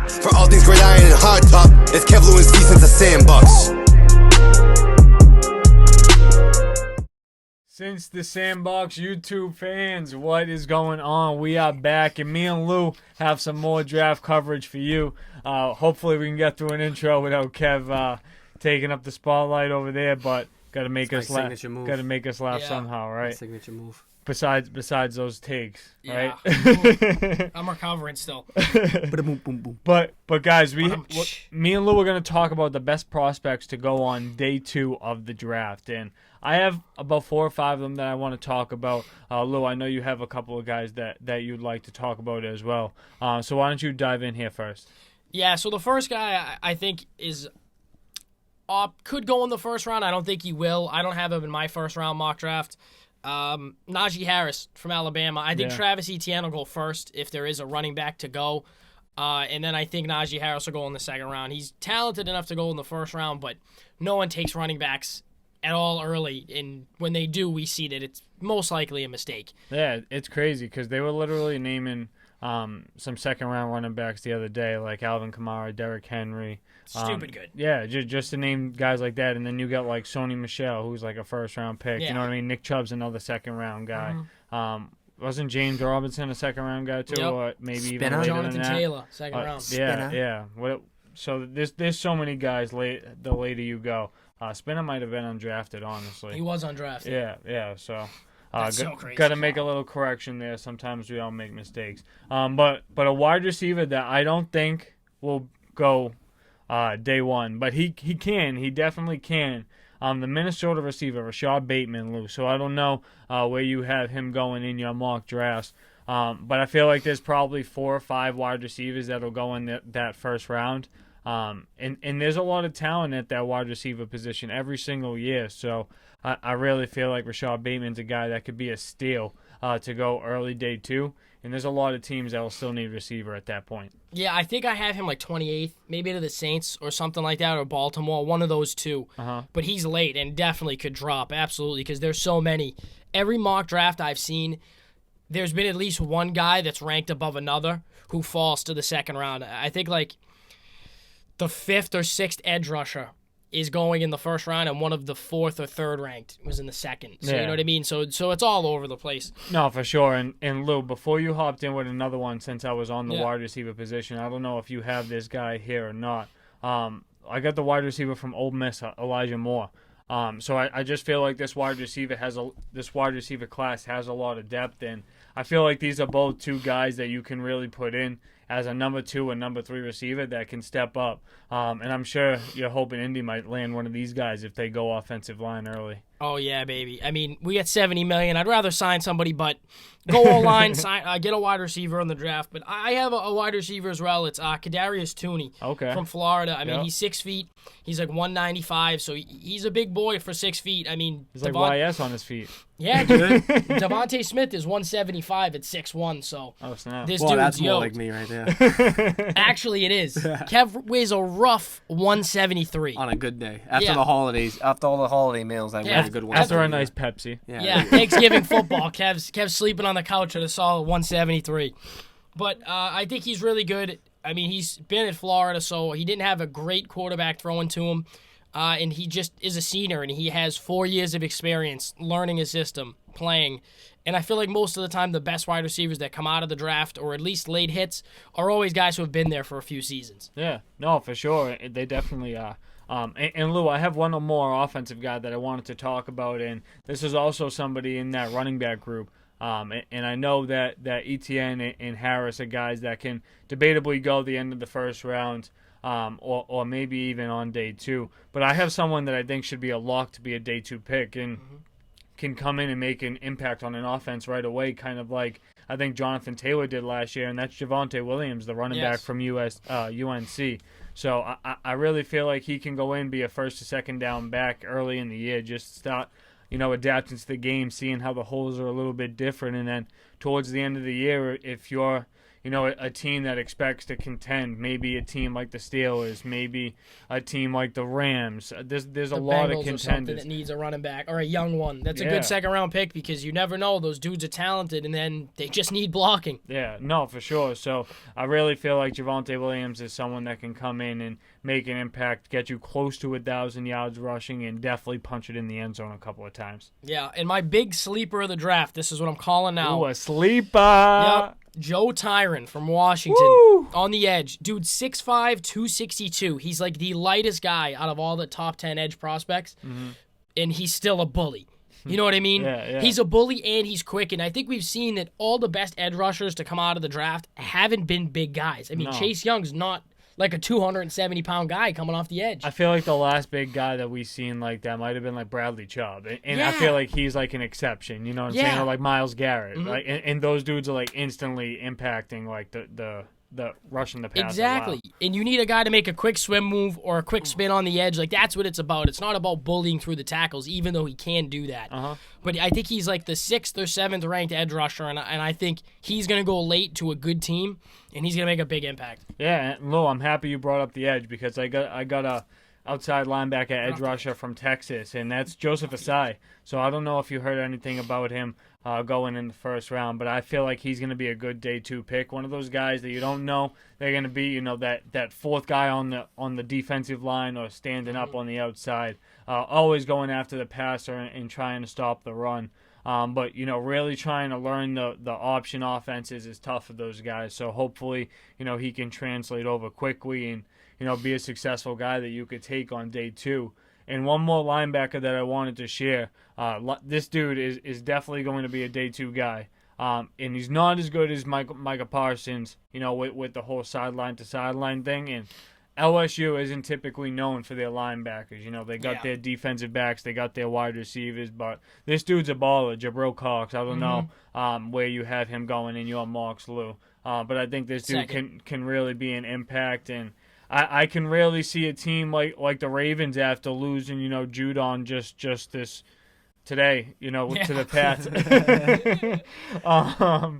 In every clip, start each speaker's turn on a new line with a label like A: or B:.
A: For all things great iron and hard top, it's Kev Lewis since the Sandbox.
B: Since the Sandbox YouTube fans, what is going on? We are back, and me and Lou have some more draft coverage for you. Hopefully we can get through an intro without Kev taking up the spotlight over there, but got to make us laugh. Got to make us laugh somehow, right?
C: My signature move.
B: Besides those takes, right?
D: I'm recovering still.
B: But guys, me and Lou are going to talk about the best prospects to go on day 2 of the draft, and I have about 4 or 5 of them that I want to talk about. Lou, I know you have a couple of guys that you'd like to talk about as well. So why don't you dive in here first?
D: Yeah, so the first guy I think is could go in the first round. I don't think he will. I don't have him in my first round mock draft. Najee Harris from Alabama. I think Travis Etienne will go first if there is a running back to go. And then I think Najee Harris will go in the second round. He's talented enough to go in the first round, but no one takes running backs at all early. And when they do, we see that it's most likely a mistake.
B: Yeah, it's crazy because they were literally naming some second-round running backs the other day, like Alvin Kamara, Derrick Henry.
D: Stupid good.
B: Yeah, just to name guys like that. And then you got like Sony Michel, who's like a first-round pick.
D: Yeah.
B: You know what I mean? Nick Chubb's another second-round guy. Wasn't James Robinson a second-round guy too?
D: Yep.
B: Or maybe even
C: Spinner.
B: later
D: Jonathan
B: than that?
D: Taylor, second round.
B: Yeah. So there's so many guys the later you go. Spinner might have been undrafted, honestly.
D: He was undrafted.
B: Yeah. So
D: That's so crazy.
B: Got to make a little correction there. Sometimes we don't make mistakes. But a wide receiver that I don't think will go day 1, but he can. He definitely can. The Minnesota receiver, Rashad Bateman, Lou. So I don't know where you have him going in your mock drafts. But I feel like there's probably 4 or 5 wide receivers that'll go in that first round. And there's a lot of talent at that wide receiver position every single year. So I really feel like Rashad Bateman's a guy that could be a steal to go early day 2. And there's a lot of teams that will still need receiver at that point.
D: Yeah, I think I have him like 28th, maybe to the Saints or something like that, or Baltimore, one of those two. But he's late and definitely could drop, absolutely, because there's so many. Every mock draft I've seen, there's been at least one guy that's ranked above another who falls to the second round. I think like the 5th or 6th edge rusher is going in the first round, and one of the 4th or 3rd ranked was in the second. So you know what I mean? So it's all over the place.
B: No, for sure. And Lou, before you hopped in with another one, since I was on the wide receiver position, I don't know if you have this guy here or not. I got the wide receiver from Ole Miss, Elijah Moore. So I just feel like this wide receiver class has a lot of depth, and I feel like these are both 2 guys that you can really put in as a number 2 and number 3 receiver that can step up. And I'm sure you're hoping Indy might land one of these guys if they go offensive line early.
D: Oh, yeah, baby. I mean, we get $70 million. I'd rather sign somebody, but go online, get a wide receiver in the draft. But I have a wide receiver as well. It's Kadarius Toney from Florida. I mean, he's 6 feet. He's like 195, so he's a big boy for 6 feet. I mean,
B: he's like YS on his feet.
D: Yeah, dude. Devontae Smith is 175 at 6'1", so this dude's
C: that's more
D: yoked.
C: like me right there.
D: Actually, it is. Kev weighs a rough 173.
C: On a good day. After the holidays, after all the holiday meals, I weigh a good one.
B: After a nice Pepsi.
D: Yeah, Thanksgiving football. Kev's sleeping on the couch at a solid 173. But I think he's really good. I mean, he's been at Florida, so he didn't have a great quarterback throwing to him. And he just is a senior, and he has 4 years of experience learning his system, playing. And I feel like most of the time the best wide receivers that come out of the draft, or at least late hits, are always guys who have been there for a few seasons.
B: Yeah, no, for sure. They definitely are. And Lou, I have one more offensive guy that I wanted to talk about, and this is also somebody in that running back group. And I know that Etienne and Harris are guys that can debatably go the end of the first round. Or maybe even on day 2. But I have someone that I think should be a lock to be a day 2 pick and can come in and make an impact on an offense right away, kind of like I think Jonathan Taylor did last year, and that's Javonte Williams, the running back from UNC. So I really feel like he can go in, be a first or second down back early in the year, just start adapting to the game, seeing how the holes are a little bit different, and then towards the end of the year, if you're a team that expects to contend, maybe a team like the Steelers, maybe a team like the Rams. There's a lot of
D: Bengals or something
B: contenders
D: that needs a running back or a young one. That's a
B: Yeah.
D: good second-round pick because you never know. Those dudes are talented, and then they just need blocking.
B: Yeah, no, for sure. So I really feel like Javonte Williams is someone that can come in and make an impact, get you close to 1,000 yards rushing, and definitely punch it in the end zone a couple of times.
D: Yeah, and my big sleeper of the draft, this is what I'm calling now.
B: Ooh, a sleeper.
D: Yep. Joe Tyron from Washington.
B: Woo!
D: On the edge. Dude, 6'5", 262. He's like the lightest guy out of all the top 10 edge prospects, and he's still a bully. You know what I mean?
B: Yeah.
D: He's a bully and he's quick, and I think we've seen that all the best edge rushers to come out of the draft haven't been big guys. I mean,
B: No.
D: Chase Young's not like a 270-pound guy coming off the edge.
B: I feel like the last big guy that we seen like that might have been like Bradley Chubb, and I
D: Yeah.
B: feel like he's like an exception. You know what I'm saying?
D: Yeah.
B: Or like Myles Garrett, like, and those dudes are like instantly impacting like the rushing the passer.
D: Exactly.
B: Wow.
D: And you need a guy to make a quick swim move or a quick spin on the edge. Like, that's what it's about. It's not about bullying through the tackles, even though he can do that. But I think he's like the 6th or 7th ranked edge rusher, and I think he's going to go late to a good team, and he's going to make a big impact.
B: Yeah, and Lou, I'm happy you brought up the edge because I got a outside linebacker edge rusher from Texas, and that's Joseph Asai. So I don't know if you heard anything about him going in the first round, but I feel like he's going to be a good day 2 pick. One of those guys that you don't know they're going to be, that fourth guy on the defensive line or standing up on the outside, always going after the passer and trying to stop the run. But really trying to learn the option offenses is tough for those guys. So hopefully, he can translate over quickly and be a successful guy that you could take on day 2. And one more linebacker that I wanted to share. This dude is definitely going to be a day 2 guy. And he's not as good as Micah Parsons, with the whole sideline to sideline thing. And LSU isn't typically known for their linebackers. They got their defensive backs, they got their wide receivers, but this dude's a baller, Jabril Cox. I don't know where you have him going in your mocks, Lou. But I think this dude can really be an impact, and I can really see a team like the Ravens after losing, Judon just this today, to the Pats.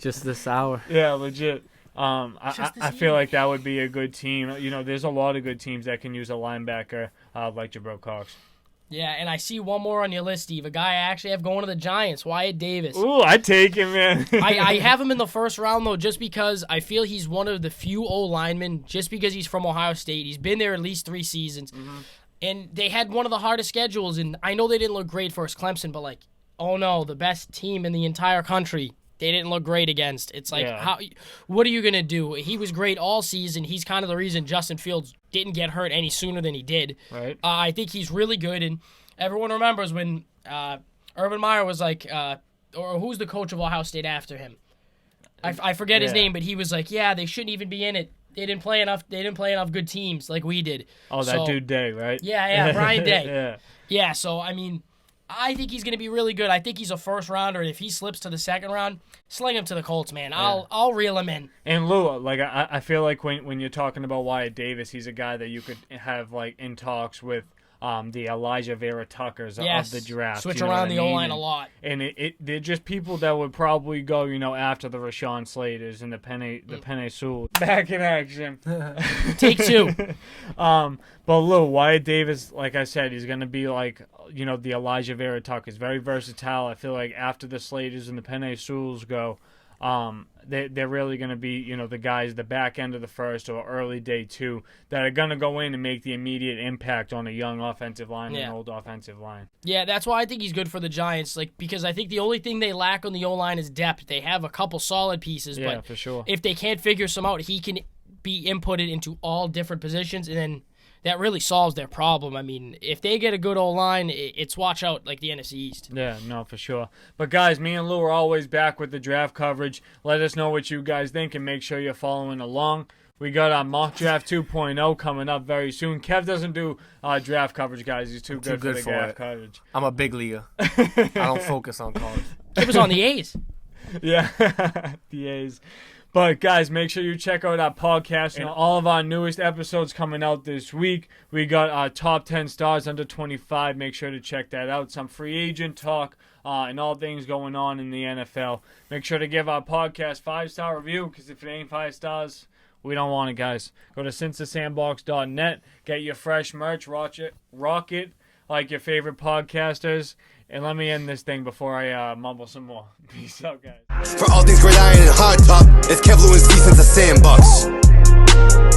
C: Just this hour.
B: Yeah, legit. I feel like that would be a good team. There's a lot of good teams that can use a linebacker like Jabril Cox.
D: Yeah, and I see one more on your list, Steve. A guy I actually have going to the Giants, Wyatt Davis.
B: Ooh, I'd take him, man.
D: I have him in the first round, though, just because I feel he's one of the few O-linemen, just because he's from Ohio State. He's been there at least 3 seasons. And they had one of the hardest schedules, and I know they didn't look great versus Clemson, but, like, oh no, the best team in the entire country, they didn't look great against. It's like, what are you going to do? He was great all season. He's kind of the reason Justin Fields didn't get hurt any sooner than he did.
B: Right.
D: I think he's really good, and everyone remembers when Urban Meyer was like, or who's the coach of Ohio State after him? I forget his name, but he was like, yeah, they shouldn't even be in it. They didn't play enough good teams like we did.
B: Oh, that dude Day, right?
D: Yeah, Brian Day. Yeah, so, I mean, I think he's going to be really good. I think he's a first rounder, and if he slips to the second round, sling him to the Colts, man. I'll reel him in.
B: And Lou, like I feel like when you're talking about Wyatt Davis, he's a guy that you could have like in talks with the Elijah Vera Tuckers of the draft.
D: Switch around the O-line a lot.
B: And they're just people that would probably go, after the Rashawn Slaters and the Penei Sewell. Back in action.
D: Take 2.
B: But Lou, Wyatt Davis, like I said, he's going to be like, the Elijah Vera Tuckers. Very versatile. I feel like after the Slaters and the Penei Sewells go, they're really going to be, the guys, the back end of the first or early day 2 that are going to go in and make the immediate impact on a young offensive line and old offensive line.
D: Yeah, that's why I think he's good for the Giants, because I think the only thing they lack on the O-line is depth. They have a couple solid pieces, but
B: for sure.
D: If they can't figure some out, he can be inputted into all different positions, and then that really solves their problem. I mean, if they get a good O-line, it's watch out like the NFC East.
B: Yeah, no, for sure. But, guys, me and Lou are always back with the draft coverage. Let us know what you guys think and make sure you're following along. We got our mock draft 2.0 coming up very soon. Kev doesn't do draft coverage, guys. He's too good for the draft coverage.
C: I'm a big leaguer. I don't focus on college.
D: It was on the A's.
B: Yeah, the A's. But guys, make sure you check out our podcast and all of our newest episodes coming out this week. We got our top 10 stars under 25. Make sure to check that out. Some free agent talk and all things going on in the NFL. Make sure to give our podcast 5-star review, because if it ain't 5 stars, we don't want it, guys. Go to sandbox.net, get your fresh merch, rock it like your favorite podcasters. And let me end this thing before I mumble some more. Peace out, guys.
A: For all things gridiron and hard top, it's Kev Lewis defense, a Sandbox.